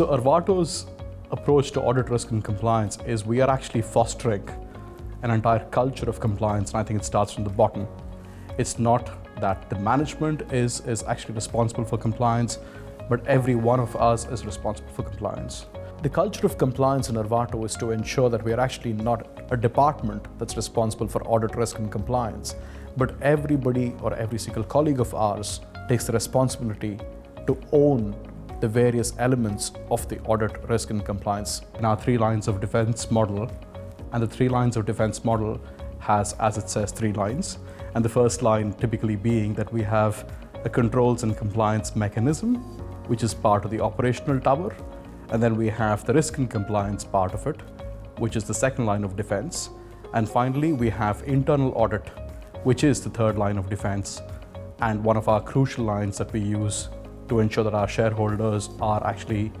So Arvato's approach to audit risk and compliance is we are actually fostering an entire culture of compliance, and I think it starts from the bottom. It's not that the management is actually responsible for compliance, but every one of us is responsible for compliance. The culture of compliance in Arvato is to ensure that we are actually not a department that's responsible for audit risk and compliance, but everybody or every single colleague of ours takes the responsibility to own the various elements of the audit risk and compliance in our 3 lines of defense model. And the 3 lines of defense model has, as it says, 3 lines. And the first line typically being that we have a controls and compliance mechanism, which is part of the operational tower. And then we have the risk and compliance part of it, which is the second line of defense. And finally, we have internal audit, which is the 3rd line of defense, and one of our crucial lines that we use to ensure that our shareholders are actually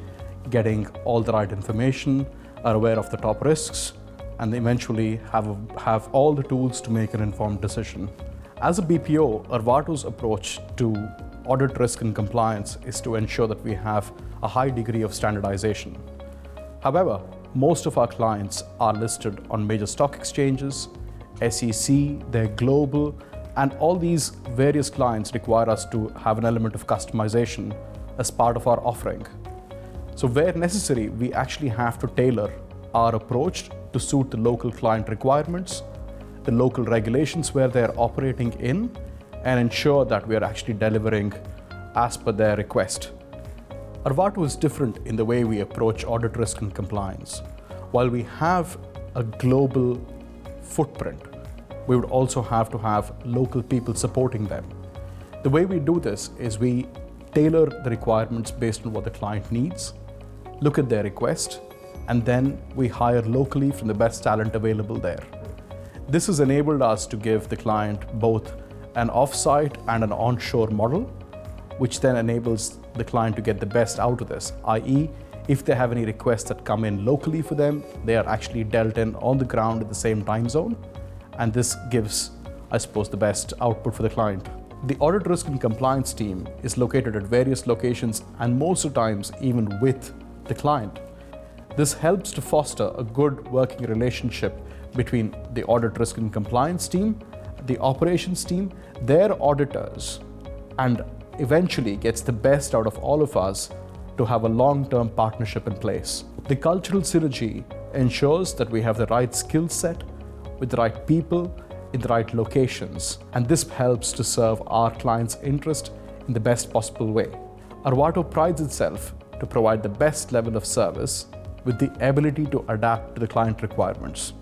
getting all the right information, are aware of the top risks, and eventually have all the tools to make an informed decision. As a BPO, Arvato's approach to audit risk and compliance is to ensure that we have a high degree of standardization. However, most of our clients are listed on major stock exchanges, SEC, they're global, and all these various clients require us to have an element of customization as part of our offering. So where necessary, we actually have to tailor our approach to suit the local client requirements, the local regulations where they're operating in, and ensure that we are actually delivering as per their request. Arvato is different in the way we approach audit risk and compliance. While we have a global footprint, we would also have to have local people supporting them. The way we do this is we tailor the requirements based on what the client needs, look at their request, and then we hire locally from the best talent available there. This has enabled us to give the client both an off-site and an onshore model, which then enables the client to get the best out of this, i.e., if they have any requests that come in locally for them, they are actually dealt in on the ground at the same time zone, and this gives, I suppose, the best output for the client. The audit risk and compliance team is located at various locations, and most of the times even with the client. This helps to foster a good working relationship between the audit risk and compliance team, the operations team, their auditors, and eventually gets the best out of all of us to have a long-term partnership in place. The cultural synergy ensures that we have the right skill set with the right people in the right locations, and this helps to serve our clients' interest in the best possible way. Arvato prides itself to provide the best level of service with the ability to adapt to the client requirements.